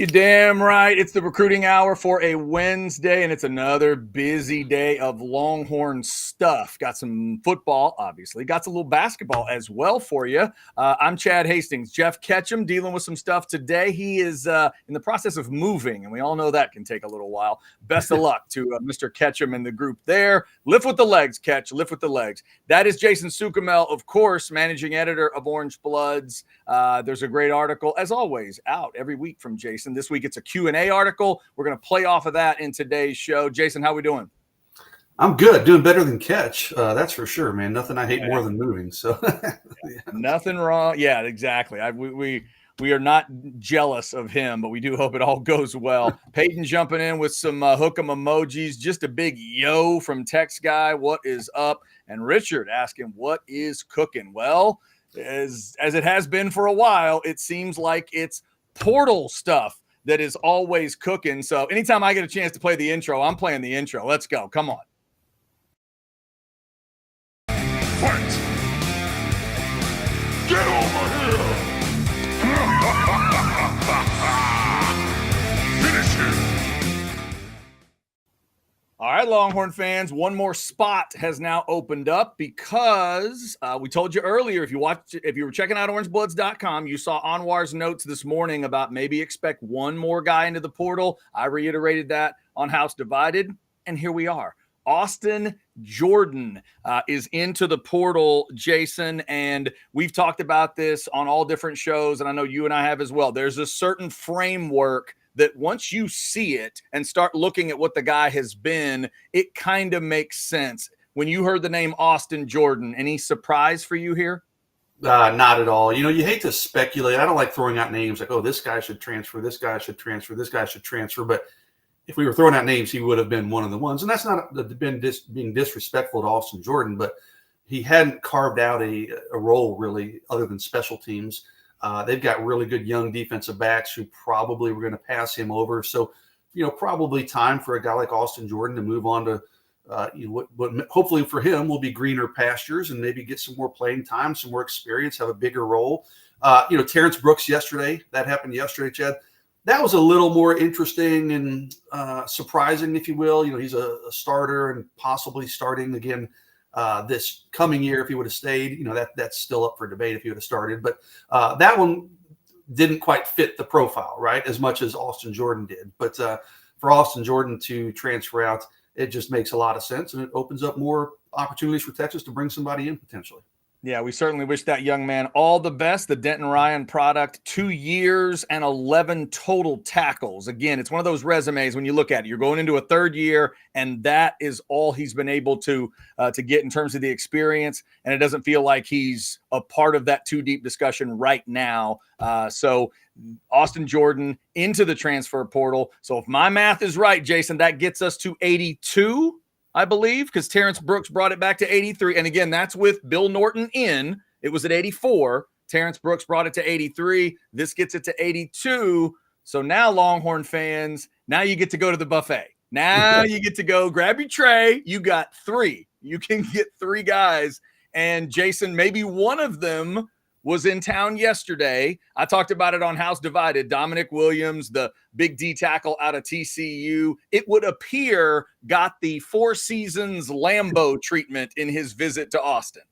You damn right. It's the recruiting hour for a Wednesday, and it's another busy day of Longhorn stuff. Got some football, obviously. Got a little basketball as well for you. I'm Chad Hastings. Jeff Ketchum dealing with some stuff today. He is in the process of moving, and we all know that can take a little while. Best of luck to Mr. Ketchum and the group there. Lift with the legs, Ketch. Lift with the legs. That is Jason Sukamel, of course, managing editor of Orange Bloods. There's a great article, as always, out every week from Jason. This week it's a Q&A article. We're going to play off of that in today's show. Jason, how we doing? I'm good. Doing better than Ketch. That's for sure, man. Nothing I hate more than moving. So yeah. Nothing wrong. Yeah, exactly. We are not jealous of him, but we do hope it all goes well. Peyton jumping in with some hook 'em emojis. Just a big yo from Text Guy. What is up? And Richard asking, what is cooking? Well, as it has been for a while, it seems like it's portal stuff that is always cooking. So anytime I get a chance to play the intro, I'm playing the intro. Let's go. Come on. Fight! Get over here! Finish him! All right, Longhorn fans, one more spot has now opened up because we told you earlier, if you were checking out orangebloods.com, you saw Anwar's notes this morning about maybe expect one more guy into the portal. I reiterated that on House Divided, and here we are. Austin Jordan is into the portal, Jason, and we've talked about this on all different shows, and I know you and I have as well. There's a certain framework that once you see it and start looking at what the guy has been, it kind of makes sense. When you heard the name Austin Jordan, any surprise for you here? Not at all. You know, you hate to speculate. I don't like throwing out names like, oh, this guy should transfer, this guy should transfer, this guy should transfer. But if we were throwing out names, he would have been one of the ones. And that's not being disrespectful to Austin Jordan, but he hadn't carved out a role really other than special teams. They've got really good young defensive backs who probably were going to pass him over. So, you know, probably time for a guy like Austin Jordan to move on to what hopefully for him will be greener pastures and maybe get some more playing time, some more experience, have a bigger role. Terrence Brooks yesterday, that happened yesterday, Chad. That was a little more interesting and surprising, if you will. You know, he's a starter and possibly starting again this coming year if he would have stayed. You know, that's still up for debate if he would have started. But that one didn't quite fit the profile, right, as much as Austin Jordan did. But for Austin Jordan to transfer out, it just makes a lot of sense, and it opens up more opportunities for Texas to bring somebody in potentially. Yeah, we certainly wish that young man all the best. The Denton Ryan product, 2 years and 11 total tackles. Again, it's one of those resumes when you look at it, you're going into a third year, and that is all he's been able to get in terms of the experience. And it doesn't feel like he's a part of that too deep discussion right now. So Austin Jordan into the transfer portal. So if my math is right, Jason, that gets us to 82. I believe, because Terrence Brooks brought it back to 83. And again, that's with Bill Norton in. It was at 84. Terrence Brooks brought it to 83. This gets it to 82. So now, Longhorn fans, now you get to go to the buffet. Now you get to go grab your tray. You got 3. You can get 3 guys. And Jason, maybe one of them was in town yesterday. I talked about it on House Divided. Dominic Williams, the big D tackle out of TCU, it would appear got the Four Seasons Lambeau treatment in his visit to Austin.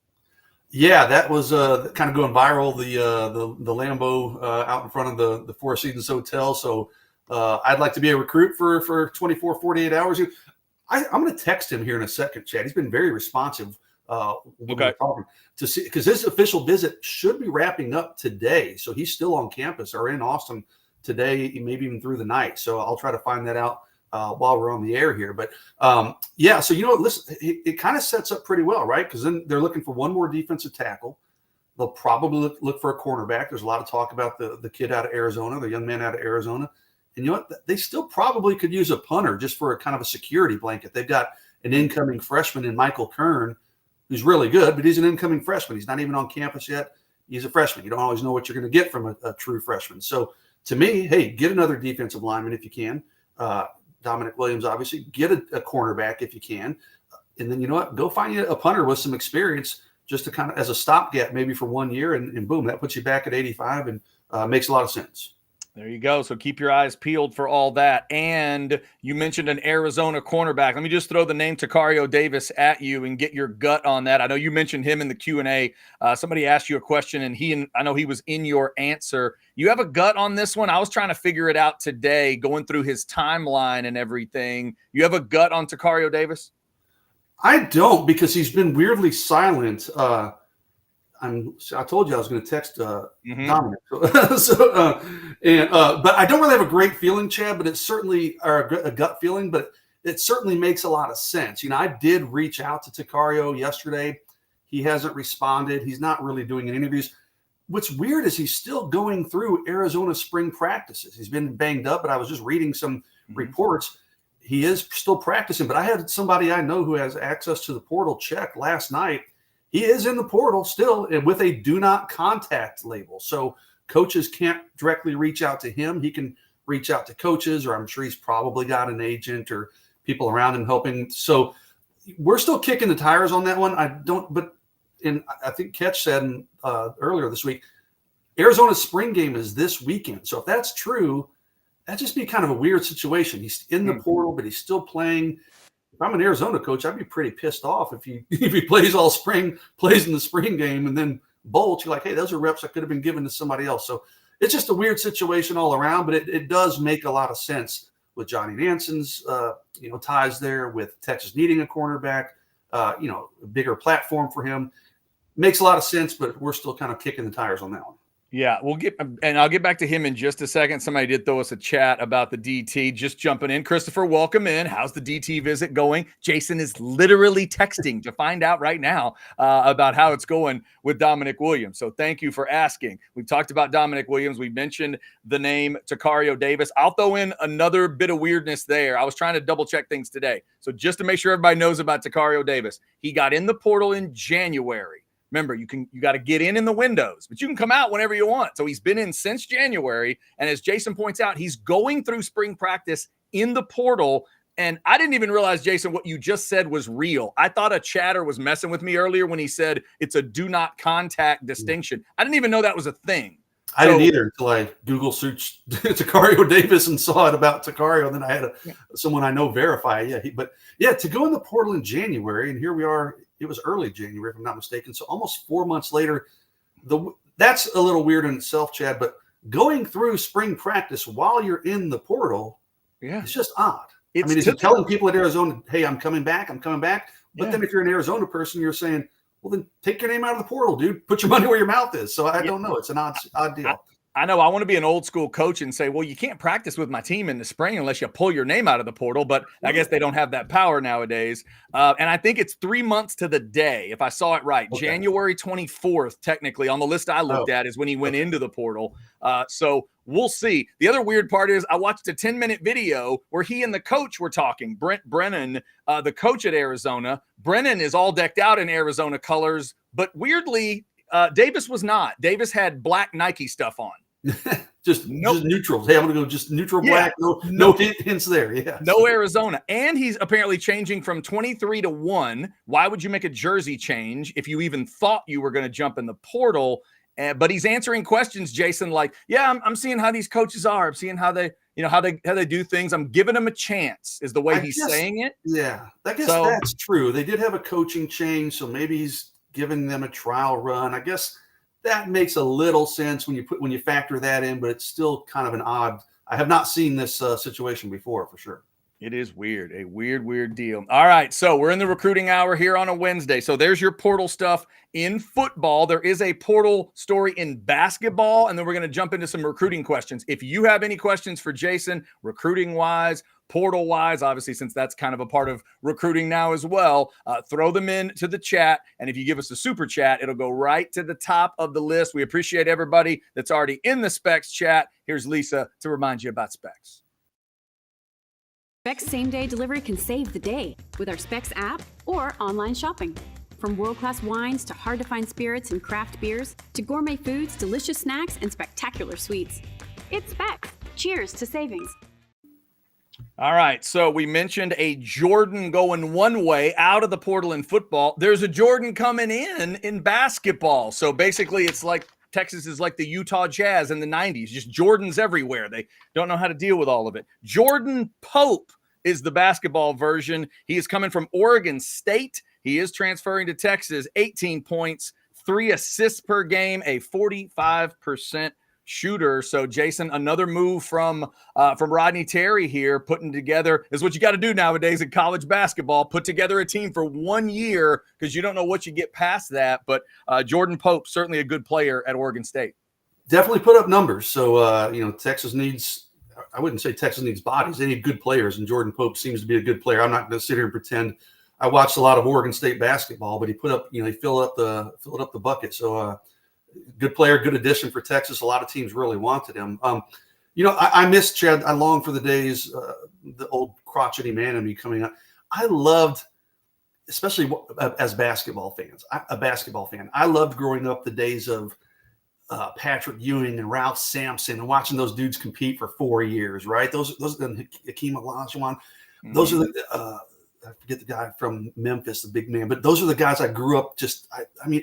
Yeah, that was kind of going viral, the Lambeau out in front of the Four Seasons Hotel. So I'd like to be a recruit for 24, 48 hours. I'm going to text him here in a second, Chad. He's been very responsive. Okay. To see, because his official visit should be wrapping up today, so he's still on campus or in Austin today, maybe even through the night. So I'll try to find that out while we're on the air here. But yeah, so you know, listen, it kind of sets up pretty well, right? Because then they're looking for one more defensive tackle. They'll probably look for a cornerback. There's a lot of talk about the kid out of Arizona, the young man out of Arizona, and you know what? They still probably could use a punter just for a kind of a security blanket. They've got an incoming freshman in Michael Kern, who's really good, but he's an incoming freshman. He's not even on campus yet. He's a freshman. You don't always know what you're going to get from a true freshman. So to me, hey, get another defensive lineman if you can. Dominic Williams, obviously. Get a cornerback if you can. And then, you know what? Go find you a punter with some experience just to kind of as a stopgap maybe for 1 year. And boom, that puts you back at 85 and makes a lot of sense. There you go. So keep your eyes peeled for all that. And you mentioned an Arizona cornerback. Let me just throw the name Takario Davis at you and get your gut on that. I know you mentioned him in the Q&A. Somebody asked you a question, and I know he was in your answer. You have a gut on this one? I was trying to figure it out today, going through his timeline and everything. You have a gut on Takario Davis? I don't, because he's been weirdly silent. I told you I was going to text Dominic. But I don't really have a great feeling, Chad. But it's certainly a gut feeling. But it certainly makes a lot of sense. I did reach out to Takario yesterday. He hasn't responded. He's not really doing any interviews. What's weird is he's still going through Arizona spring practices. He's been banged up, but I was just reading some reports. He is still practicing. But I had somebody I know who has access to the portal check last night. He is in the portal still with a do not contact label. So coaches can't directly reach out to him. He can reach out to coaches, or I'm sure he's probably got an agent or people around him helping. So we're still kicking the tires on that one. I think Ketch said earlier this week, Arizona's spring game is this weekend. So if that's true, that'd just be kind of a weird situation. He's in the portal, but he's still playing. If I'm an Arizona coach, I'd be pretty pissed off if he plays all spring, plays in the spring game, and then bolts. You're like, hey, those are reps that could have been given to somebody else. So it's just a weird situation all around, but it does make a lot of sense with Johnny Nanson's ties there, with Texas needing a cornerback, a bigger platform for him. Makes a lot of sense, but we're still kind of kicking the tires on that one. Yeah, I'll get back to him in just a second. Somebody did throw us a chat about the DT. Just jumping in. Christopher, welcome in. How's the DT visit going? Jason is literally texting to find out right now about how it's going with Dominic Williams. So thank you for asking. We've talked about Dominic Williams. We mentioned the name Takario Davis. I'll throw in another bit of weirdness there. I was trying to double check things today. So just to make sure everybody knows about Takario Davis, he got in the portal in January. Remember, you got to get in the windows, but you can come out whenever you want. So he's been in since January. And as Jason points out, he's going through spring practice in the portal. And I didn't even realize, Jason, what you just said was real. I thought a chatter was messing with me earlier when he said it's a do not contact distinction. I didn't even know that was a thing. I didn't either until I Google searched Takario Davis and saw it about Takario. And then I had someone I know verify. To go in the portal in January, and here we are. It was early January, if I'm not mistaken. So almost 4 months later, that's a little weird in itself, Chad. But going through spring practice while you're in the portal, it's just odd. Is he telling people at Arizona, hey, I'm coming back. But then if you're an Arizona person, you're saying, well, then take your name out of the portal, dude. Put your money where your mouth is. So I don't know. It's an odd deal. I know I want to be an old school coach and say, well, you can't practice with my team in the spring unless you pull your name out of the portal. But I guess they don't have that power nowadays. And I think it's 3 months to the day, if I saw it right. Okay. January 24th, technically, on the list I looked at is when he went into the portal. So we'll see. The other weird part is I watched a 10-minute video where he and the coach were talking. Brent Brennan, the coach at Arizona. Brennan is all decked out in Arizona colors, but weirdly, Davis was not. Davis had black Nike stuff on. just neutrals. Hey, I'm going to go just neutral black. No hints there. Yeah. No Arizona. And he's apparently changing from 23 to 1. Why would you make a jersey change if you even thought you were going to jump in the portal? But he's answering questions, Jason, like, I'm seeing how these coaches are. I'm seeing how they do things. I'm giving them a chance is the way he's saying it. Yeah. I guess that's true. They did have a coaching change, so maybe he's giving them a trial run. I guess that makes a little sense when you factor that in, but it's still kind of an odd. I have not seen this situation before, for sure. It is weird, a weird deal. All right, so we're in the recruiting hour here on a Wednesday. So there's your portal stuff in football. There is a portal story in basketball, and then we're going to jump into some recruiting questions. If you have any questions for Jason, recruiting-wise, portal-wise, obviously, since that's kind of a part of recruiting now as well, throw them in to the chat. And if you give us a super chat, it'll go right to the top of the list. We appreciate everybody that's already in the Specs chat. Here's Lisa to remind you about Specs. Specs same-day delivery can save the day with our Specs app or online shopping. From world-class wines to hard-to-find spirits and craft beers to gourmet foods, delicious snacks, and spectacular sweets. It's Specs. Cheers to savings. All right, so we mentioned a Jordan going one way out of the portal in football. There's a Jordan coming in basketball. So basically it's like Texas is like the Utah Jazz in the 90s, just Jordans everywhere. They don't know how to deal with all of it. Jordan Pope is the basketball version. He is coming from Oregon State. He is transferring to Texas. 18 points, 3 assists per game, a 45% shooter. So Jason, another move from Rodney Terry here, putting together is what you got to do nowadays in college basketball. Put together a team for 1 year because you don't know what you get past that. But Jordan Pope, certainly a good player at Oregon State. Definitely put up numbers. So Texas needs. I wouldn't say Texas needs bodies. They need good players, and Jordan Pope seems to be a good player. I'm not going to sit here and pretend. I watched a lot of Oregon State basketball, but he put up, he filled up the bucket. So good player, good addition for Texas. A lot of teams really wanted him. I miss Chad. I long for the days, the old crotchety man in me coming up. I loved, especially as basketball fans, a basketball fan. I loved growing up the days of Patrick Ewing and Ralph Sampson and watching those dudes compete for 4 years, right? Those and Hakeem Olajuwon. Those are the I forget the guy from Memphis, the big man, but those are the guys I grew up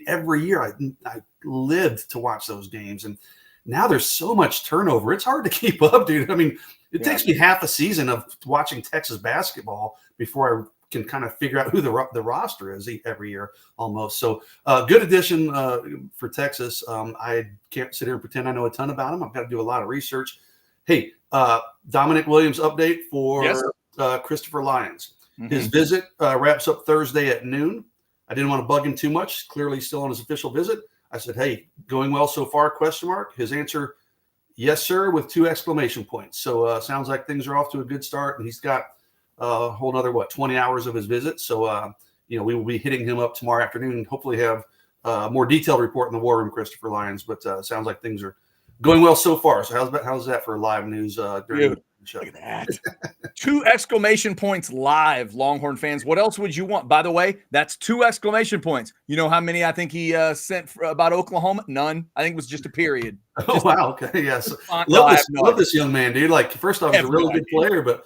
every year I lived to watch those games. And now there's so much turnover. It's hard to keep up, dude. I mean, it takes me half a season of watching Texas basketball before I can kind of figure out who the roster is every year almost. So good addition for Texas. I can't sit here and pretend I know a ton about him. I've got to do a lot of research. Hey, Dominic Williams update for Christopher Lyons. Mm-hmm. His visit wraps up Thursday at noon. I didn't want to bug him too much. Clearly still on his official visit. I said, hey, going well so far, ? His answer, yes, sir, with 2 exclamation points. So sounds like things are off to a good start, and he's got a whole nother, 20 hours of his visit. So, we will be hitting him up tomorrow afternoon and hopefully have a more detailed report in the war room, Christopher Lyons. But sounds like things are going well so far. So how's that for live news during the show? Look at that. 2 exclamation points live, Longhorn fans. What else would you want? By the way, that's 2 exclamation points. You know how many I think he sent about Oklahoma? None. I think it was just a period. Oh, wow. Okay. Yes. Love this young man, dude. Like, first off, he's a really good player, but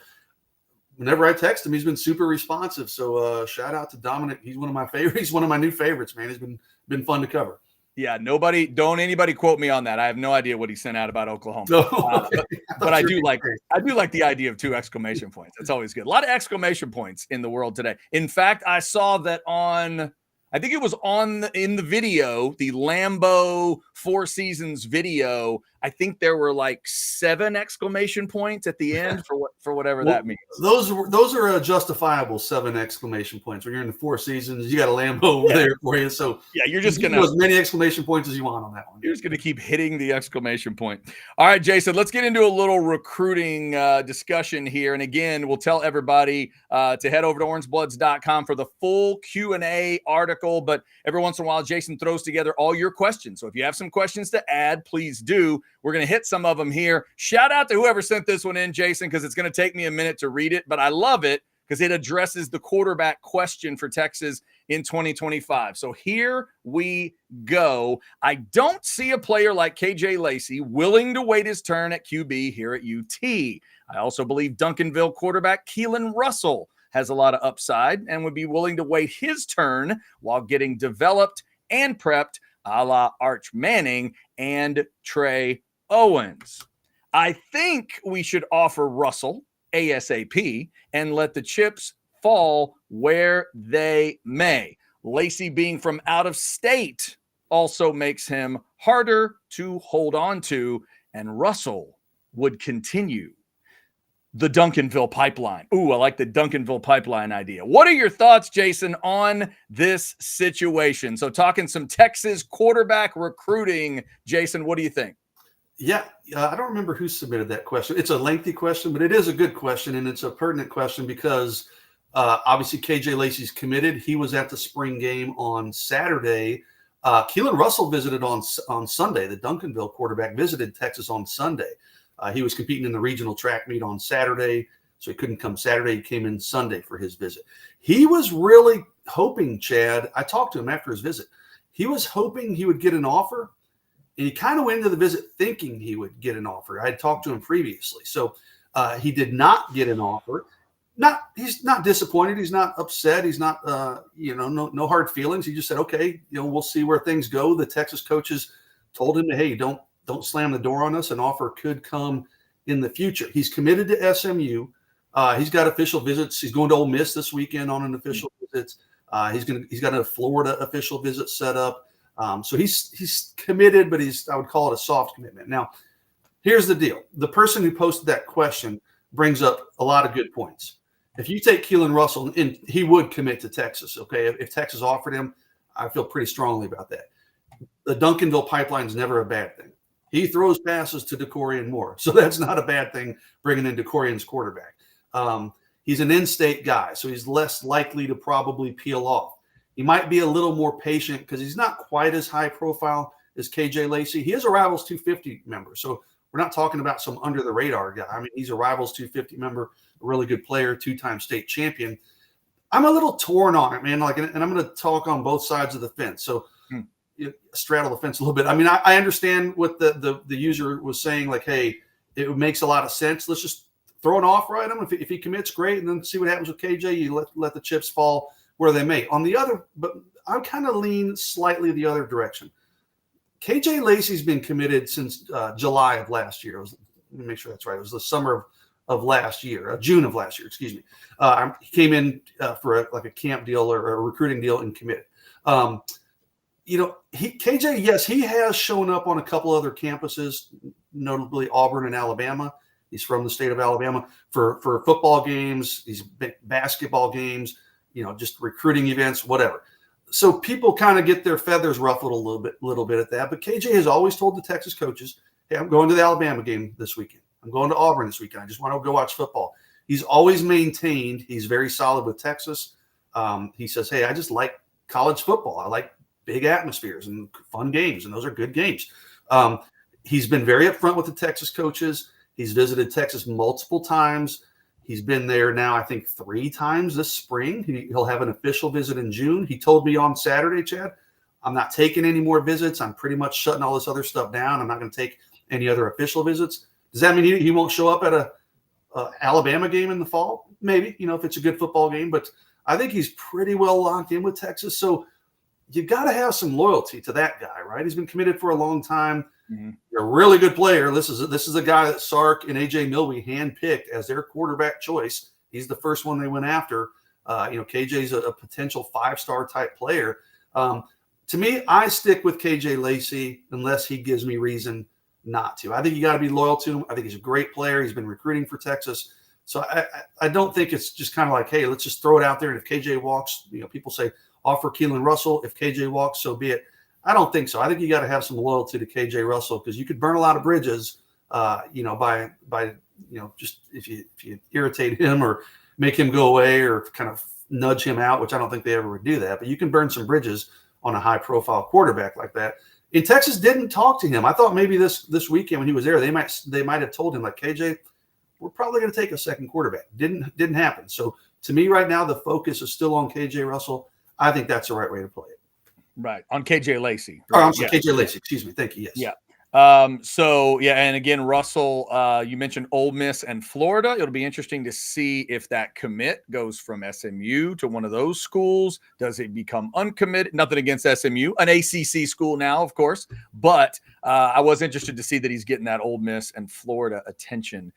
whenever I text him, he's been super responsive. So shout out to Dominic. He's one of my favorites. He's one of my new favorites, man. He's been fun to cover. Yeah, don't anybody quote me on that. I have no idea what he sent out about Oklahoma. But I do like the idea of 2 exclamation points. That's always good. A lot of exclamation points in the world today. In fact, I saw that I think it was in the video, the Lambeau Four Seasons video. I think there were like 7 exclamation points at the end for whatever that means. Those are justifiable 7 exclamation points. When you're in the Four Seasons, you got a Lambeau over there for you. So yeah, you're just gonna as many exclamation points as you want on that one. You're just gonna keep hitting the exclamation point. All right, Jason, let's get into a little recruiting discussion here. And again, we'll tell everybody to head over to orangebloods.com for the full Q&A article. But every once in a while, Jason throws together all your questions. So if you have some questions to add, please do. We're going to hit some of them here. Shout out to whoever sent this one in, Jason, because it's going to take me a minute to read it, but I love it because it addresses the quarterback question for Texas in 2025. So here we go. I don't see a player like KJ Lacey willing to wait his turn at QB here at UT. I also believe Duncanville quarterback Keelan Russell has a lot of upside and would be willing to wait his turn while getting developed and prepped a la Arch Manning and Trey Owens. I think we should offer Russell ASAP and let the chips fall where they may. Lacey being from out of state also makes him harder to hold on to, and Russell would continue the Duncanville pipeline. Ooh, I like the Duncanville pipeline idea. What are your thoughts, Jason, on this situation? So talking some Texas quarterback recruiting, Jason, what do you think? Yeah, I don't remember who submitted that question. It's a lengthy question, but it is a good question, and it's a pertinent question because obviously KJ Lacey's committed. He was at the spring game on Saturday. Keelan Russell visited on Sunday. The Duncanville quarterback visited Texas on Sunday. He was competing in the regional track meet on Saturday, so he couldn't come Saturday. He came in Sunday for his visit. He was really hoping, Chad, I talked to him after his visit. He was hoping he would get an offer, and he kind of went into the visit thinking he would get an offer. I had talked to him previously. So he did not get an offer. He's not disappointed. He's not upset. He's not, no hard feelings. He just said, okay, we'll see where things go. The Texas coaches told him, hey, don't slam the door on us. An offer could come in the future. He's committed to SMU. He's got official visits. He's going to Ole Miss this weekend on an official visit. He's got a Florida official visit set up. So he's committed, but I would call it a soft commitment. Now, here's the deal. The person who posted that question brings up a lot of good points. If you take Keelan Russell, and he would commit to Texas, okay? If Texas offered him, I feel pretty strongly about that. The Duncanville pipeline is never a bad thing. He throws passes to DeCorian Moore, so that's not a bad thing bringing in DeCorian's quarterback. He's an in-state guy, so he's less likely to probably peel off. He might be a little more patient because he's not quite as high profile as KJ Lacey. He is a Rivals 250 member, so we're not talking about some under-the-radar guy. I mean, he's a Rivals 250 member, a really good player, two-time state champion. I'm a little torn on it, man. And I'm going to talk on both sides of the fence. So straddle the fence a little bit. I mean, I understand what the user was saying. Like, hey, it makes a lot of sense. Let's just throw an offer at him. If he commits, great, and then see what happens with KJ. You let the chips fall where they may. But I kind of lean slightly the other direction. KJ Lacey's been committed since July of last year. Let me make sure that's right. It was the summer of last year, June of last year, excuse me. He came in for a camp deal or a recruiting deal and committed. KJ, yes, he has shown up on a couple other campuses, notably Auburn and Alabama. He's from the state of Alabama for football games, these basketball games, just recruiting events, whatever. So people kind of get their feathers ruffled a little bit at that. But KJ has always told the Texas coaches, hey, I'm going to the Alabama game this weekend. I'm going to Auburn this weekend. I just want to go watch football. He's always maintained he's very solid with Texas. He says, hey, I just like college football. I like big atmospheres and fun games, and those are good games. He's been very upfront with the Texas coaches. He's visited Texas multiple times. He's been there now, I think, 3 times this spring. He'll have an official visit in June. He told me on Saturday, Chad, I'm not taking any more visits. I'm pretty much shutting all this other stuff down. I'm not going to take any other official visits. Does that mean he won't show up at a Alabama game in the fall? Maybe, if it's a good football game. But I think he's pretty well locked in with Texas. So you got to have some loyalty to that guy, right? He's been committed for a long time. Mm-hmm. You're a really good player. This is a guy that Sark and AJ Milby handpicked as their quarterback choice. He's the first one they went after. KJ's a potential 5-star type player. To me, I stick with KJ Lacey unless he gives me reason not to. I think you got to be loyal to him. I think he's a great player. He's been recruiting for Texas. So I don't think it's just kind of like, hey, let's just throw it out there. And if KJ walks, people say offer Keelan Russell. If KJ walks, so be it. I don't think so. I think you got to have some loyalty to KJ Russell because you could burn a lot of bridges, by just if you irritate him or make him go away or kind of nudge him out, which I don't think they ever would do that. But you can burn some bridges on a high-profile quarterback like that. And Texas didn't talk to him. I thought maybe this weekend when he was there, they might have told him like, KJ, we're probably going to take a second quarterback. Didn't happen. So to me right now, the focus is still on KJ Russell. I think that's the right way to play it. Right. On KJ Lacey. Right? Oh, I'm sorry, KJ Lacey. Excuse me. Thank you. Yes. Yeah. And again, Russell, you mentioned Ole Miss and Florida. It'll be interesting to see if that commit goes from SMU to one of those schools. Does it become uncommitted? Nothing against SMU, an ACC school now, of course, but I was interested to see that he's getting that Ole Miss and Florida attention.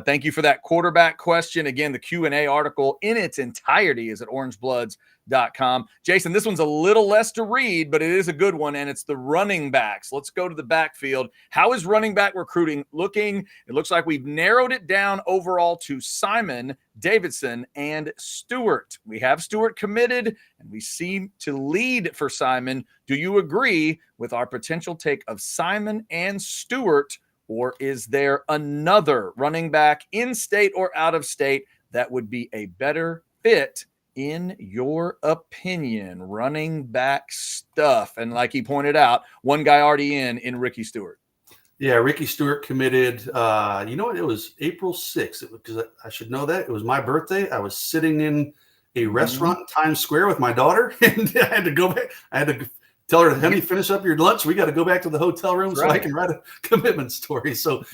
Thank you for that quarterback question. Again, the Q&A article in its entirety is at orangebloods.com. Jason, this one's a little less to read, but it is a good one, and it's the running backs. Let's go to the backfield. How is running back recruiting looking? It looks like we've narrowed it down overall to Simon, Davidson, and Stewart. We have Stewart committed, and we seem to lead for Simon. Do you agree with our potential take of Simon and Stewart, or is there another running back in-state or out-of-state that would be a better fit in your opinion? Running back stuff. And like he pointed out, one guy already in Ricky Stewart. Yeah, Ricky Stewart committed, you know what? It was April 6th because I should know that. It was my birthday. I was sitting in a restaurant in Times Square with my daughter, and I had to go back. I had to tell her, honey, finish up your lunch. We got to go back to the hotel room so I can write a commitment story. So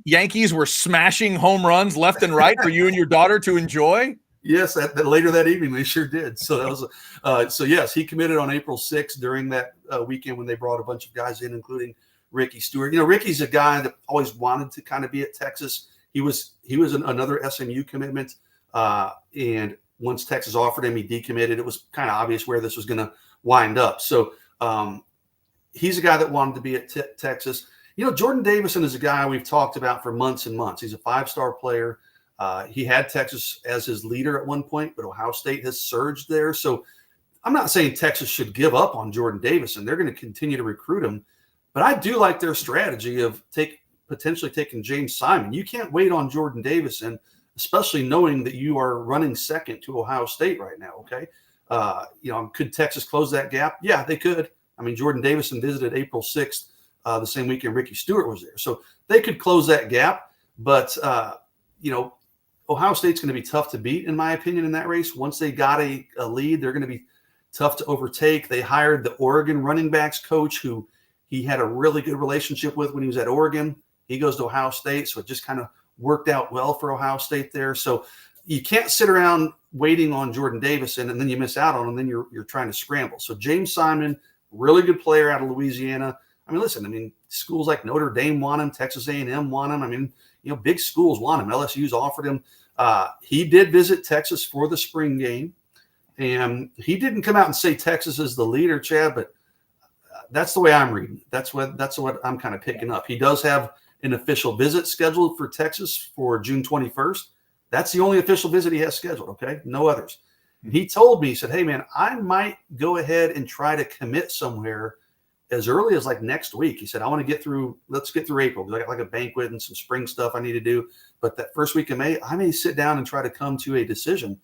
Yankees were smashing home runs left and right for you and your daughter to enjoy. Yes, later that evening they sure did. So that was so yes, he committed on April 6th during that weekend when they brought a bunch of guys in, including Ricky Stewart. Ricky's a guy that always wanted to kind of be at Texas. He was another SMU commitment, and once Texas offered him, he decommitted. It was kind of obvious where this was going to wind up. So he's a guy that wanted to be at Texas. Jordan Davison is a guy we've talked about for months and months. He's a 5-star player. He had Texas as his leader at one point, but Ohio State has surged there. So I'm not saying Texas should give up on Jordan Davison. They're going to continue to recruit him. But I do like their strategy of potentially taking James Simon. You can't wait on Jordan Davison, especially knowing that you are running second to Ohio State right now, okay? Could Texas close that gap? Yeah, they could. I mean, Jordan Davison visited April 6th, the same weekend Ricky Stewart was there. So they could close that gap. But, Ohio State's going to be tough to beat, in my opinion, in that race. Once they got a lead, they're going to be tough to overtake. They hired the Oregon running backs coach who he had a really good relationship with when he was at Oregon. He goes to Ohio State, so it just kind of worked out well for Ohio State there. So you can't sit around waiting on Jordan Davison and then you miss out on him, then you're trying to scramble. So James Simon, really good player out of Louisiana. Schools like Notre Dame want him, Texas A&M want him. Big schools want him. LSU's offered him. He did visit Texas for the spring game, and he didn't come out and say Texas is the leader, Chad, but that's the way I'm reading it. That's what I'm kind of picking up. He does have an official visit scheduled for Texas for June 21st. That's the only official visit he has scheduled, okay? No others. He told me, he said, hey, man, I might go ahead and try to commit somewhere as early as like next week. He said, let's get through April because I got like a banquet and some spring stuff I need to do. But that first week of May, I may sit down and try to come to a decision.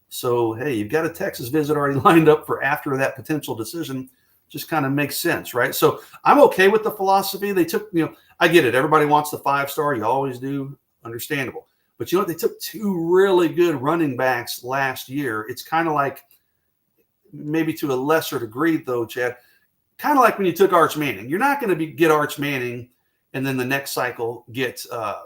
So, hey, you've got a Texas visit already lined up for after that potential decision. Just kind of makes sense, right? So I'm okay with the philosophy. They took, I get it. Everybody wants the 5-star. You always do. Understandable. But you know what? They took 2 really good running backs last year. It's kind of like, maybe to a lesser degree though, Chad, kind of like when you took Arch Manning. You're not going to get Arch Manning and then the next cycle get a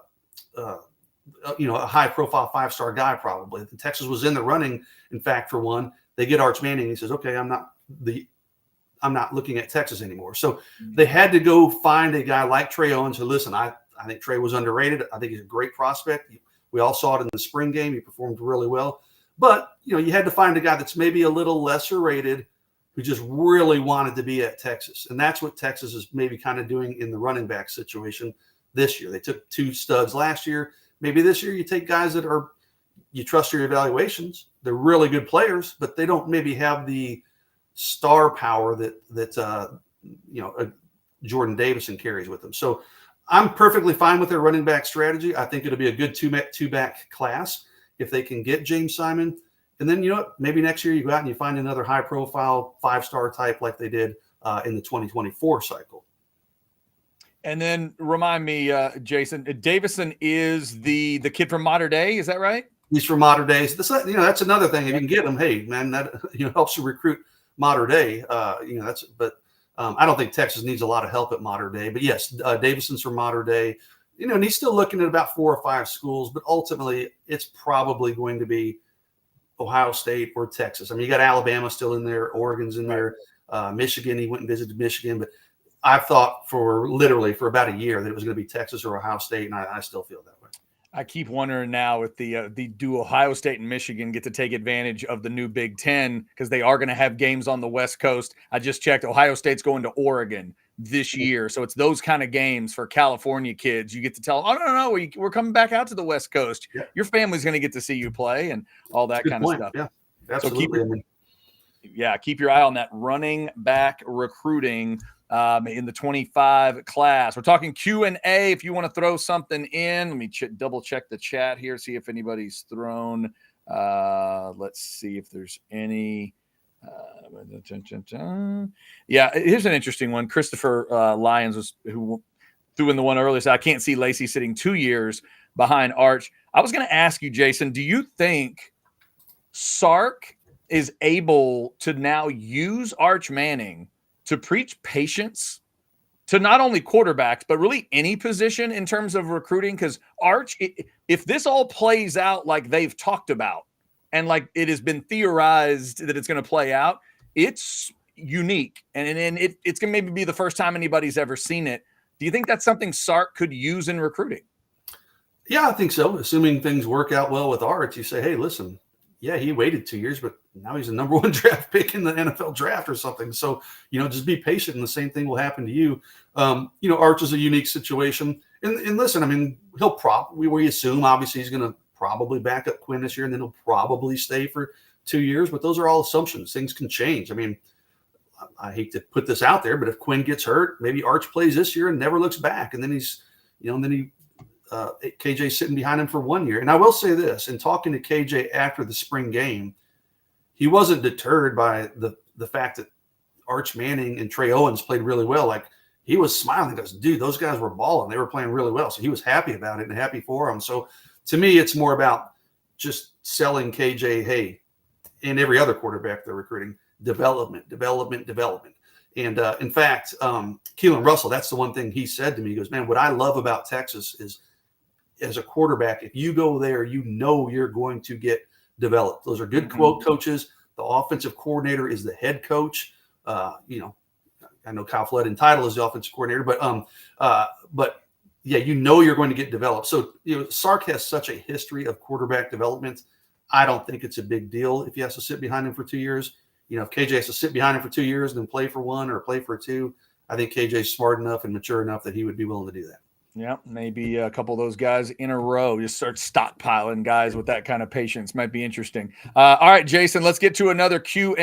high-profile 5-star guy probably. Texas was in the running, in fact, for one. They get Arch Manning. He says, okay, I'm not looking at Texas anymore. So they had to go find a guy like Trey Owens who, listen, I think Trey was underrated. I think he's a great prospect. We all saw it in the spring game. He performed really well. But, you had to find a guy that's maybe a little lesser rated who just really wanted to be at Texas. And that's what Texas is maybe kind of doing in the running back situation this year. They took 2 studs last year. Maybe this year you take guys that you trust your evaluations. They're really good players, but they don't maybe have the star power that Jordan Davison carries with them. So I'm perfectly fine with their running back strategy. I think it'll be a good two-back class if they can get James Simon. And then, maybe next year you go out and you find another high-profile 5-star type like they did in the 2024 cycle. And then remind me, Jason, Davison is the kid from Mater Dei. Is that right? He's from Mater Dei. So that's another thing. If you can get him, hey, man, that helps you recruit Mater Dei. I don't think Texas needs a lot of help at Mater Dei. But yes, Davison's from Mater Dei. And he's still looking at about 4 or 5 schools, but ultimately it's probably going to be Ohio State or Texas. You got Alabama still in there, Oregon's in there, Michigan. He went and visited Michigan, but I've thought for about a year that it was going to be Texas or Ohio State, and I still feel that way. I keep wondering now if do Ohio State and Michigan get to take advantage of the new Big Ten because they are going to have games on the West Coast. I just checked. Ohio State's going to Oregon this year. So it's those kind of games for California kids. You get to tell them, oh, no, we're coming back out to the West Coast. Yeah. Your family's going to get to see you play and all that kind of stuff. Yeah, absolutely. So keep your eye on that running back recruiting in the 25 class. We're talking Q&A. If you want to throw something in, let me double check the chat here, see if anybody's thrown. Let's see if there's any. Yeah, here's an interesting one. Christopher Lyons who threw in the one earlier. So I can't see Lacey sitting 2 years behind Arch. I was going to ask you, Jason, do you think Sark is able to now use Arch Manning to preach patience to not only quarterbacks, but really any position in terms of recruiting? Because Arch, if this all plays out like they've talked about, and like it has been theorized that it's going to play out, it's unique, and it's going to maybe be the first time anybody's ever seen it. Do you think that's something Sark could use in recruiting? Yeah, I think so. Assuming things work out well with Arch, you say, hey, listen, yeah, he waited 2 years, but now he's a number 1 draft pick in the NFL draft or something. So, just be patient, and the same thing will happen to you. Arch is a unique situation. And listen, I mean, we assume obviously he's going to probably back up Quinn this year, and then he'll probably stay for 2 years. But those are all assumptions. Things can change. I mean, I hate to put this out there, but if Quinn gets hurt, maybe Arch plays this year and never looks back. And then KJ's sitting behind him for 1 year. And I will say this, in talking to KJ after the spring game, he wasn't deterred by the fact that Arch Manning and Trey Owens played really well. Like, he was smiling. He goes, dude, those guys were balling. They were playing really well. So he was happy about it and happy for them. So to me, it's more about just selling KJ, hey, and every other quarterback they're recruiting, development. And in fact, Keelan Russell, that's the one thing he said to me. He goes, man, what I love about Texas is, as a quarterback, if you go there, you're going to get developed. Those are good quote coaches. The offensive coordinator is the head coach. I know Kyle Flood in title is the offensive coordinator, but yeah, you're going to get developed. So, Sark has such a history of quarterback development. I don't think it's a big deal if he has to sit behind him for 2 years. If KJ has to sit behind him for 2 years and then play for 1 or play for 2, I think KJ's smart enough and mature enough that he would be willing to do that. Yeah, maybe a couple of those guys in a row. Just start stockpiling guys with that kind of patience. Might be interesting. All right, Jason, let's get to another Q&A,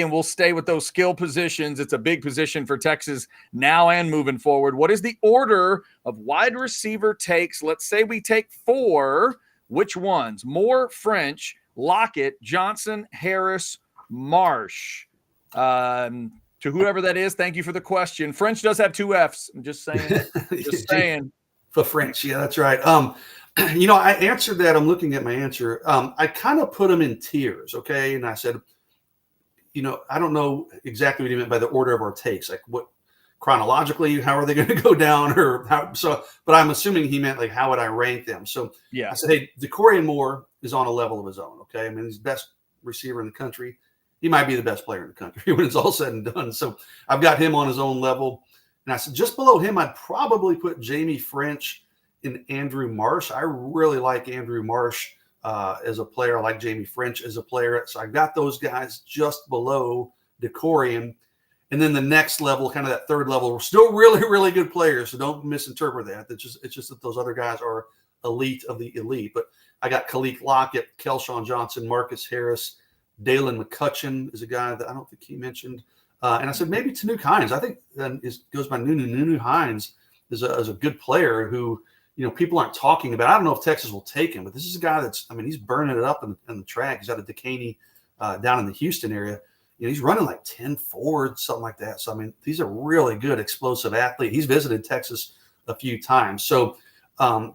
and we'll stay with those skill positions. It's a big position for Texas now and moving forward. What is the order of wide receiver takes? Let's say we take 4. Which ones? Moore, French, Lockett, Johnson, Harris, Marsh. To whoever that is, thank you for the question. French does have 2 Fs. I'm just saying. Just saying. For French, yeah, that's right. I answered that. I'm looking at my answer. I kind of put them in tiers, okay? And I said, I don't know exactly what he meant by the order of our takes. Like, what chronologically, how are they going to go down, or how? So, but I'm assuming he meant like how would I rank them? So yeah, I said, hey, DeCorian Moore is on a level of his own. Okay, I mean, he's the best receiver in the country. He might be the best player in the country when it's all said and done. So I've got him on his own level. And I said, just below him, I'd probably put Jamie French and Andrew Marsh. I really like Andrew Marsh as a player. I like Jamie French as a player. So I got those guys just below DeCorian. And then the next level, kind of that third level, we're still really, really good players. So don't misinterpret that. It's just that those other guys are elite of the elite. But I got Khalil Lockett, Kelshawn Johnson, Marcus Harris, Dalen McCutcheon is a guy that I don't think he mentioned. And I said, maybe Tanuk Hines. I think goes by Nunu Hines is a good player who, people aren't talking about. I don't know if Texas will take him, but this is a guy he's burning it up in the track. He's out of Decaney down in the Houston area. He's running like 10.4, something like that. So, I mean, he's a really good explosive athlete. He's visited Texas a few times. So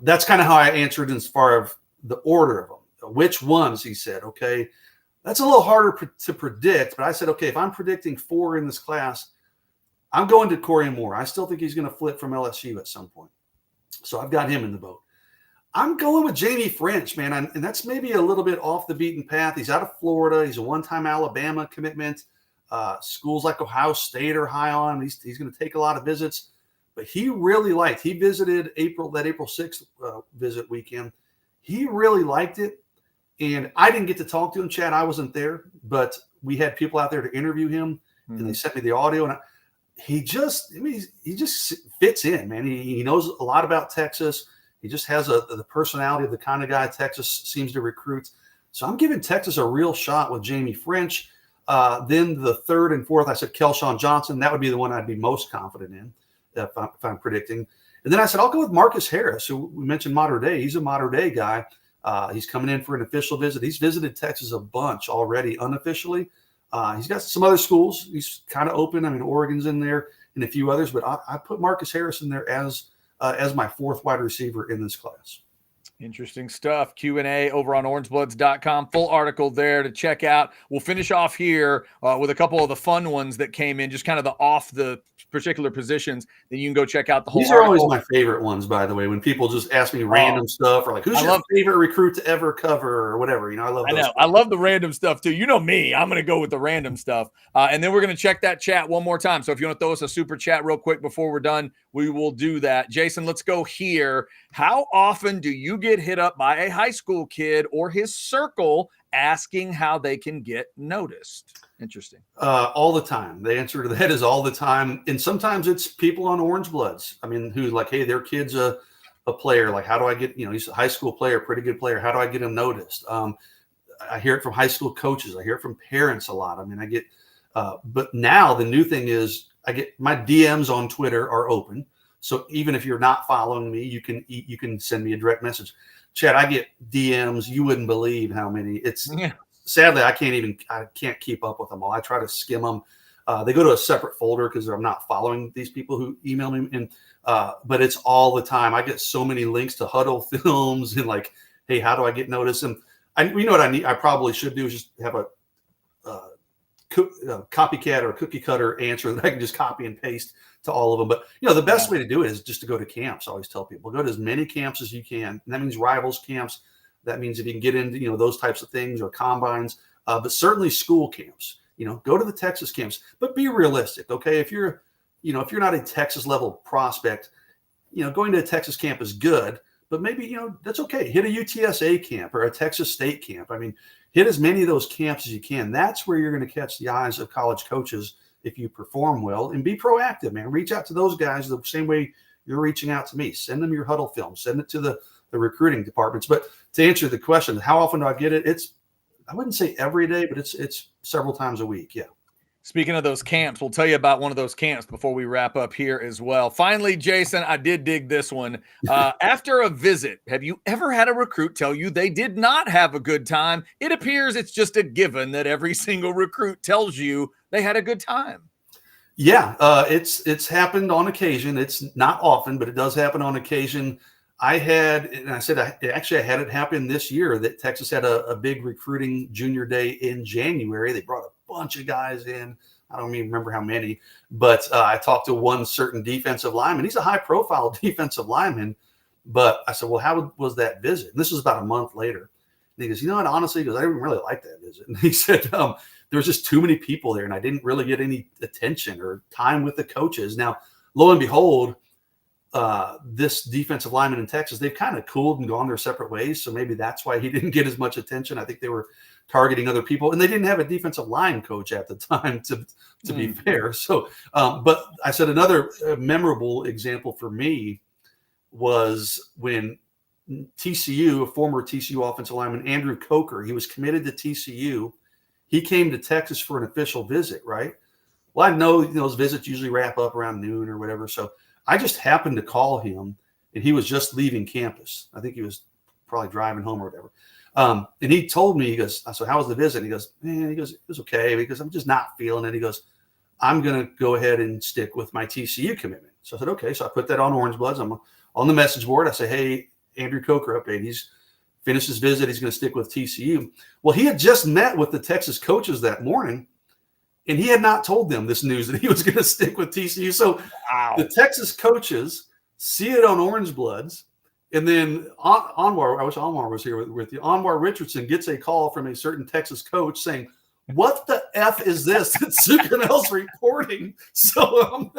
that's kind of how I answered as far as the order of them. Which ones, he said, okay. That's a little harder to predict, but I said, okay, if I'm predicting 4 in this class, I'm going to Corey Moore. I still think he's going to flip from LSU at some point. So I've got him in the boat. I'm going with Jamie French, man, and that's maybe a little bit off the beaten path. He's out of Florida. He's a one-time Alabama commitment. Schools like Ohio State are high on him. He's going to take a lot of visits, but he visited that April 6th visit weekend. He really liked it. And I didn't get to talk to him, Chad. I wasn't there, but we had people out there to interview him, and they sent me the audio. And he just fits in, man. He knows a lot about Texas. He just has the personality of the kind of guy Texas seems to recruit. So I'm giving Texas a real shot with Jamie French. Then the 3rd and 4th, I said Kelshawn Johnson. That would be the one I'd be most confident in if I'm predicting. And then I said I'll go with Marcus Harris, who we mentioned Mater Dei. He's a Mater Dei guy. He's coming in for an official visit. He's visited Texas a bunch already unofficially. He's got some other schools. He's kind of open. I mean, Oregon's in there and a few others, but I put Marcus Harris in there as my 4th wide receiver in this class. Interesting stuff. Q&A over on orangebloods.com. Full article there to check out. We'll finish off here with a couple of the fun ones that came in, just kind of the off the particular positions. Then you can go check out the whole These are article. always my favorite ones, by the way, when people just ask me random stuff or like, who's your favorite recruit to ever cover or whatever. You know, I love those. I love the random stuff too. You know me. I'm going to go with the random stuff. And then we're going to check that chat one more time. So if you want to throw us a super chat real quick before we're done, we will do that. Jason, let's go here. How often do you get hit up by a high school kid or his circle asking how they can get noticed? Interesting. All the time. The answer to that is all the time. And sometimes it's people on Orange Bloods. I mean, who like, hey, their kid's a player. Like, how do I get, he's a high school player, pretty good player. How do I get him noticed? I hear it from high school coaches. I hear it from parents a lot. I mean, I get, but now the new thing is I get my DMs on Twitter are open. So even if you're not following me, you can send me a direct message. Chad, I get DMs. You wouldn't believe how many. Sadly, I can't keep up with them all. I try to skim them. They go to a separate folder because I'm not following these people who email me. And but it's all the time. I get so many links to huddle films and like, hey, how do I get noticed? And you know what I need? I probably should do is just have a copycat or a cookie cutter answer that I can just copy and paste to all of them. But the best way to do it is just to go to camps. I always tell people, go to as many camps as you can. And that means rivals camps. That means if you can get into, those types of things or combines, but certainly school camps, go to the Texas camps, but be realistic. Okay. If you're not a Texas level prospect, going to a Texas camp is good, but maybe, that's okay. Hit a UTSA camp or a Texas State camp. I mean, hit as many of those camps as you can. That's where you're going to catch the eyes of college coaches if you perform well, and be proactive, man. Reach out to those guys the same way you're reaching out to me. Send them your huddle film. Send it to the recruiting departments. But to answer the question, how often do I get it? I wouldn't say every day, but it's several times a week. Yeah. Speaking of those camps, we'll tell you about one of those camps before we wrap up here as well. Finally, Jason, I did dig this one. After a visit, have you ever had a recruit tell you they did not have a good time? It appears it's just a given that every single recruit tells you they had a good time. Yeah, it's happened on occasion. It's not often, but it does happen on occasion. I had it happen this year that Texas had a big recruiting junior day in January. They brought a bunch of guys in. I don't even remember how many, but I talked to one certain defensive lineman. He's a high profile defensive lineman, but I said, well, how was that visit? And this was about a month later. And he goes, you know what, honestly, I didn't really like that visit. And he said, there was just too many people there and I didn't really get any attention or time with the coaches. Now, lo and behold, this defensive lineman in Texas, they've kind of cooled and gone their separate ways. So maybe that's why he didn't get as much attention. I think they were targeting other people, and they didn't have a defensive line coach at the time to be fair. So, but I said another memorable example for me was when TCU, a former TCU offensive lineman, Andrew Coker, he was committed to TCU. He came to Texas for an official visit, right? Well, I know those visits usually wrap up around noon or whatever. So I just happened to call him, and he was just leaving campus. I think he was probably driving home or whatever. And he told me, he goes, so how was the visit? And he goes, it was okay because I'm just not feeling it. He goes, I'm going to go ahead and stick with my TCU commitment. So I said, okay. So I put that on Orange Bloods. I'm on the message board. I say, hey, Andrew Coker update. He's finished his visit. He's going to stick with TCU. Well, he had just met with the Texas coaches that morning, and he had not told them this news that he was going to stick with TCU. So The Texas coaches see it on Orange Bloods. And then Anwar, I wish Anwar was here with you. Anwar Richardson gets a call from a certain Texas coach saying, what the F is this that Zuccarell's reporting? So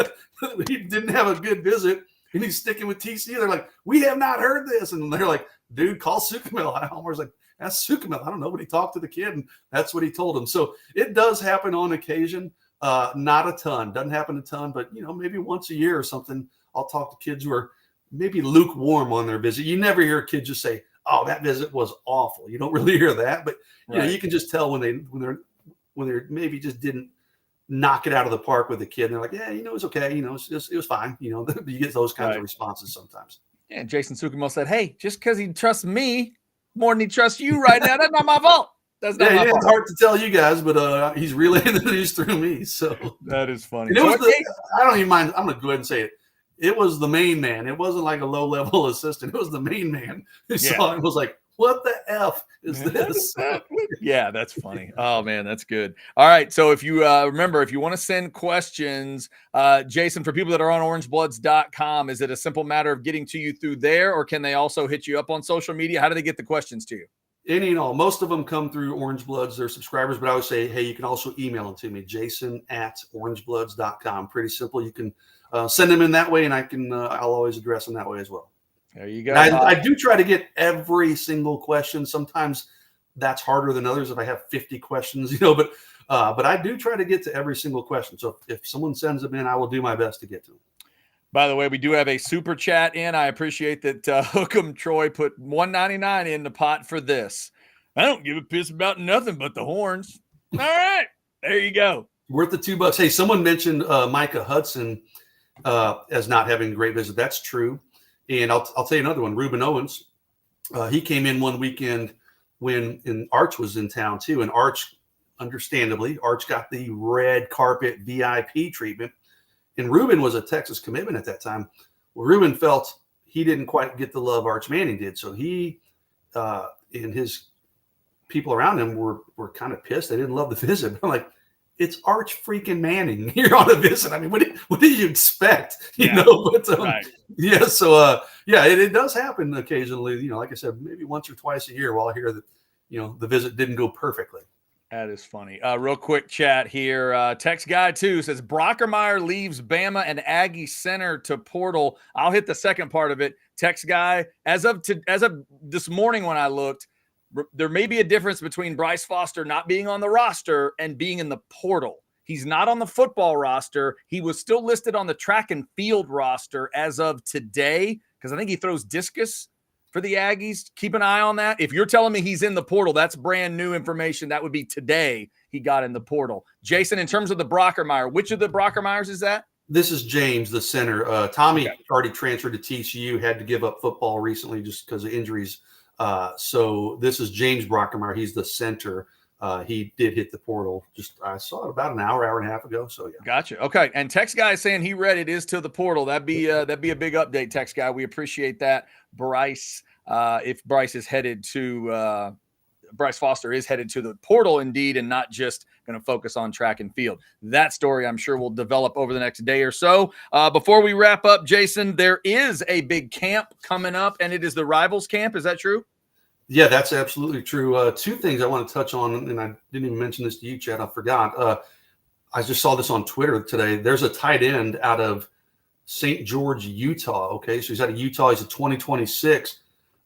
he didn't have a good visit, and he's sticking with TCU. They're like, we have not heard this. And they're like, dude, call Zuccarell. Anwar's like, ask Zuccarell. I don't know, but he talked to the kid, and that's what he told him. So it does happen on occasion. Not a ton. Doesn't happen a ton, but, maybe once a year or something, I'll talk to kids who are maybe lukewarm on their visit. You never hear a kid just say, oh, that visit was awful. You don't really hear that, but you can just tell when they're maybe just didn't knock it out of the park with the kid. And they're like, yeah, it was okay. It was fine. You get those kinds of responses sometimes. Yeah, and Jason Sukumo said, hey, just because he trusts me more than he trusts you right now, that's not my fault. That's not my fault. It's hard to tell you guys, but he's relaying the news through me. So that is funny. I don't even mind. I'm going to go ahead and say it. it was the main man. It wasn't like a low-level assistant. It was the main man who saw it and was like, what the F is this? Yeah, that's funny. Oh, man, that's good. All right, so if you remember, if you want to send questions, Jason, for people that are on orangebloods.com, is it a simple matter of getting to you through there, or can they also hit you up on social media? How do they get the questions to you? Any and all. Most of them come through Orange Bloods. They're subscribers, but I would say, hey, you can also email them to me, jason@orangebloods.com. Pretty simple. You can send them in that way, and I'll always address them that way as well. There you go. I do try to get every single question. Sometimes that's harder than others if I have 50 questions, but I do try to get to every single question. So if someone sends them in, I will do my best to get to them. By the way, we do have a super chat in. I appreciate that Hookem Troy put $1.99 in the pot for this. I don't give a piss about nothing but the horns. All right. There you go. Worth the $2. Hey, someone mentioned Micah Hudson as not having a great visit. That's true. And I'll tell you another one, Reuben Owens. He came in one weekend when Arch was in town too. And Arch, understandably, Arch got the red carpet VIP treatment. And Reuben was a Texas commitment at that time. Well, Reuben felt he didn't quite get the love Arch Manning did. So he and his people around him were kind of pissed. They didn't love the visit. I'm like, it's Arch freaking Manning here on a visit. I mean, what did you expect? But right. Yeah. So it does happen occasionally. Like I said, maybe once or twice a year. While I hear that, the visit didn't go perfectly. That is funny. Real quick chat here. Text guy 2 says Brockermeyer leaves Bama and Aggie center to portal. I'll hit the second part of it. Text guy, as of this morning when I looked, there may be a difference between Bryce Foster not being on the roster and being in the portal. He's not on the football roster. He was still listed on the track and field roster as of today because I think he throws discus for the Aggies. Keep an eye on that. If you're telling me he's in the portal, that's brand new information. That would be today he got in the portal. Jason, in terms of the Brockermeyer, which of the Brockermeyers is that? This is James, the center. Tommy already transferred to TCU, had to give up football recently just because of injuries. So this is James Brockermeyer. He's the center. He did hit the portal. I saw it about an hour and a half ago. So yeah. Gotcha. Okay. And text guy is saying he read it is to the portal. That'd be a big update, text guy. We appreciate that. Bryce, if Bryce is headed to Bryce Foster is headed to the portal indeed, and not just going to focus on track and field. That story I'm sure will develop over the next day or so. Before we wrap up, Jason, there is a big camp coming up, and it is the Rivals camp. Is that true? Yeah, that's absolutely true. Two things I want to touch on, and I didn't even mention this to you, Chad. I forgot. I just saw this on Twitter today. There's a tight end out of St. George, Utah. Okay, so he's out of Utah. He's a 2026.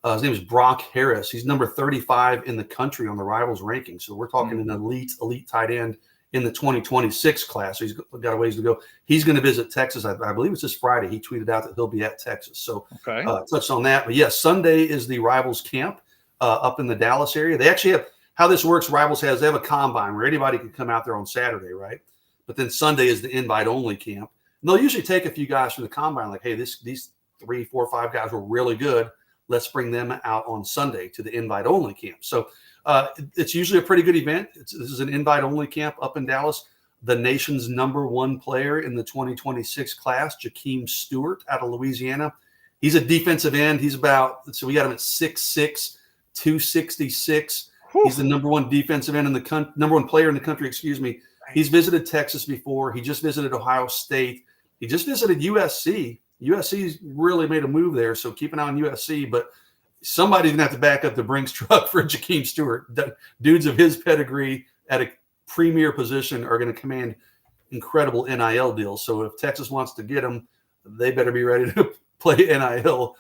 His name is Brock Harris. He's number 35 in the country on the Rivals ranking. So we're talking an elite tight end in the 2026 class. So he's got a ways to go. He's going to visit Texas. I believe it's this Friday. He tweeted out that he'll be at Texas. So touched on that. But yes, Sunday is the Rivals camp up in the Dallas area. They actually have how this works. Rivals they have a combine where anybody can come out there on Saturday, right? But then Sunday is the invite only camp. And they'll usually take a few guys from the combine, like, hey, these 3, 4, 5 guys were really good. Let's bring them out on Sunday to the invite-only camp. So it's usually a pretty good event. This is an invite-only camp up in Dallas. The nation's #1 player in the 2026 class, Jakeem Stewart out of Louisiana. He's a defensive end. He's we got him at 6'6", 266. Whew. He's the '1 defensive end in the #1 player in the country, excuse me. He's visited Texas before. He just visited Ohio State. He just visited USC. USC's really made a move there, so keep an eye on USC. But somebody's going to have to back up the Brinks truck for Jakeem Stewart. Dudes of his pedigree at a premier position are going to command incredible NIL deals. So if Texas wants to get him, they better be ready to play NIL,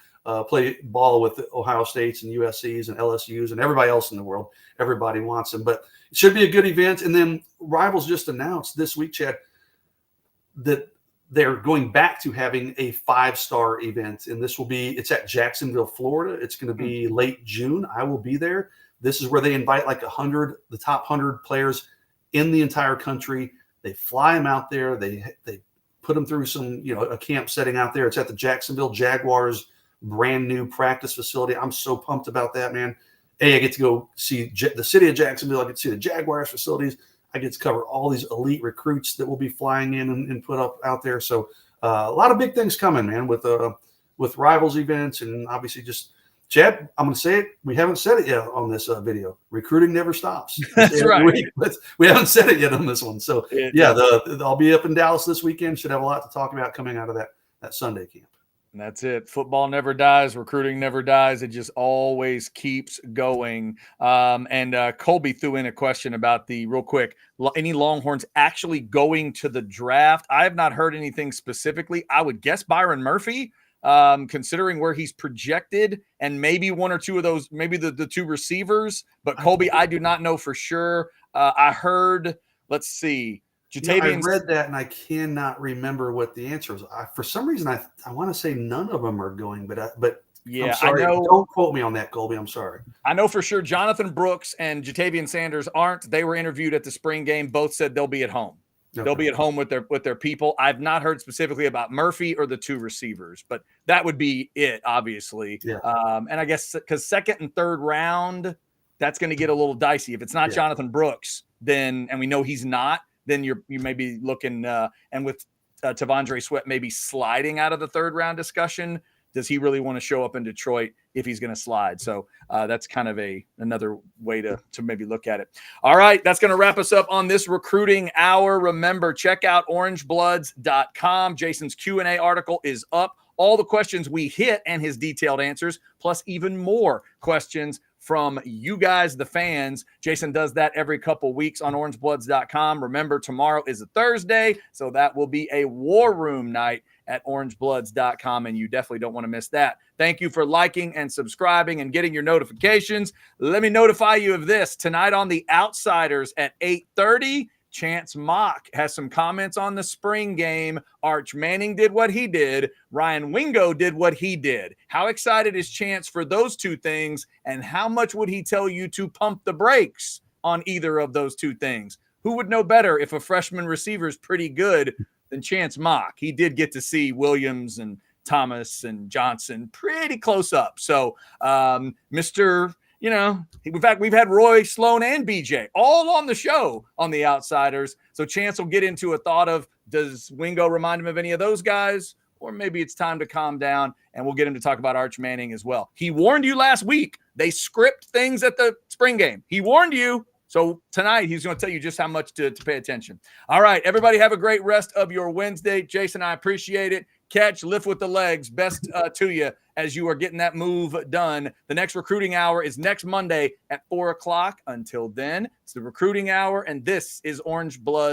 play ball with the Ohio States and USCs and LSUs and everybody else in the world. Everybody wants him. But it should be a good event. And then Rivals just announced this week, Chad, that they're going back to having a 5-star event, and it's at Jacksonville, Florida. It's going to be late June. I will be there. This is where they invite like the top 100 players in the entire country. They fly them out there. They put them through some, a camp setting out there. It's at the Jacksonville Jaguars brand new practice facility. I'm so pumped about that, man. I get to go see the city of Jacksonville. I get to see the Jaguars facilities. I get to cover all these elite recruits that will be flying in and put up out there. So a lot of big things coming, man, with rivals events, and obviously just Chad, I'm going to say it. We haven't said it yet on this video. Recruiting never stops. That's right. We haven't said it yet on this one. So I'll be up in Dallas this weekend. Should have a lot to talk about coming out of that Sunday camp. And that's it. Football never dies. Recruiting never dies. It just always keeps going. And Colby threw in a question about real quick, any Longhorns actually going to the draft. I have not heard anything specifically. I would guess Byron Murphy, considering where he's projected, and maybe one or two of those, maybe the two receivers. But Colby, I do not know for sure. I heard, let's see. I read that and I cannot remember what the answer was. For some reason, I want to say none of them are going, but yeah, I'm sorry. I know, don't quote me on that, Colby. I'm sorry. I know for sure Jonathan Brooks and Jatavian Sanders aren't. They were interviewed at the spring game. Both said they'll be at home. Okay. They'll be at home with their people. I've not heard specifically about Murphy or the two receivers, but that would be it, obviously. Yeah. And I guess because second and third round, that's going to get a little dicey. If it's not Jonathan Brooks, then, and we know he's not, then you may be looking, and with Tavondre Sweat maybe sliding out of the third round discussion, does he really want to show up in Detroit if he's going to slide? So that's kind of another way to maybe look at it. All right, that's going to wrap us up on this recruiting hour. Remember, check out orangebloods.com. Jason's Q&A article is up. All the questions we hit and his detailed answers, plus even more questions from you guys, the fans. Jason does that every couple weeks on orangebloods.com. Remember, tomorrow is a Thursday, so that will be a war room night at orangebloods.com, and you definitely don't want to miss that. Thank you for liking and subscribing and getting your notifications. Let me notify you of this. Tonight on The Outsiders at 8:30, Chance Mock has some comments on the spring game. Arch Manning did what he did. Ryan Wingo did what he did. How excited is Chance for those two things, and how much would he tell you to pump the brakes on either of those two things? Who would know better if a freshman receiver is pretty good than Chance Mock? He did get to see Williams and Thomas and Johnson pretty close up. So, in fact, we've had Roy, Sloan, and BJ all on the show on The Outsiders. So Chance will get into a thought of, does Wingo remind him of any of those guys? Or maybe it's time to calm down, and we'll get him to talk about Arch Manning as well. He warned you last week. They script things at the spring game. He warned you. So tonight he's going to tell you just how much to pay attention. All right, everybody have a great rest of your Wednesday. Jason, I appreciate it. Catch, lift with the legs. Best to you as you are getting that move done. The next recruiting hour is next Monday at 4 o'clock. Until then, it's the recruiting hour, and this is Orange Blood.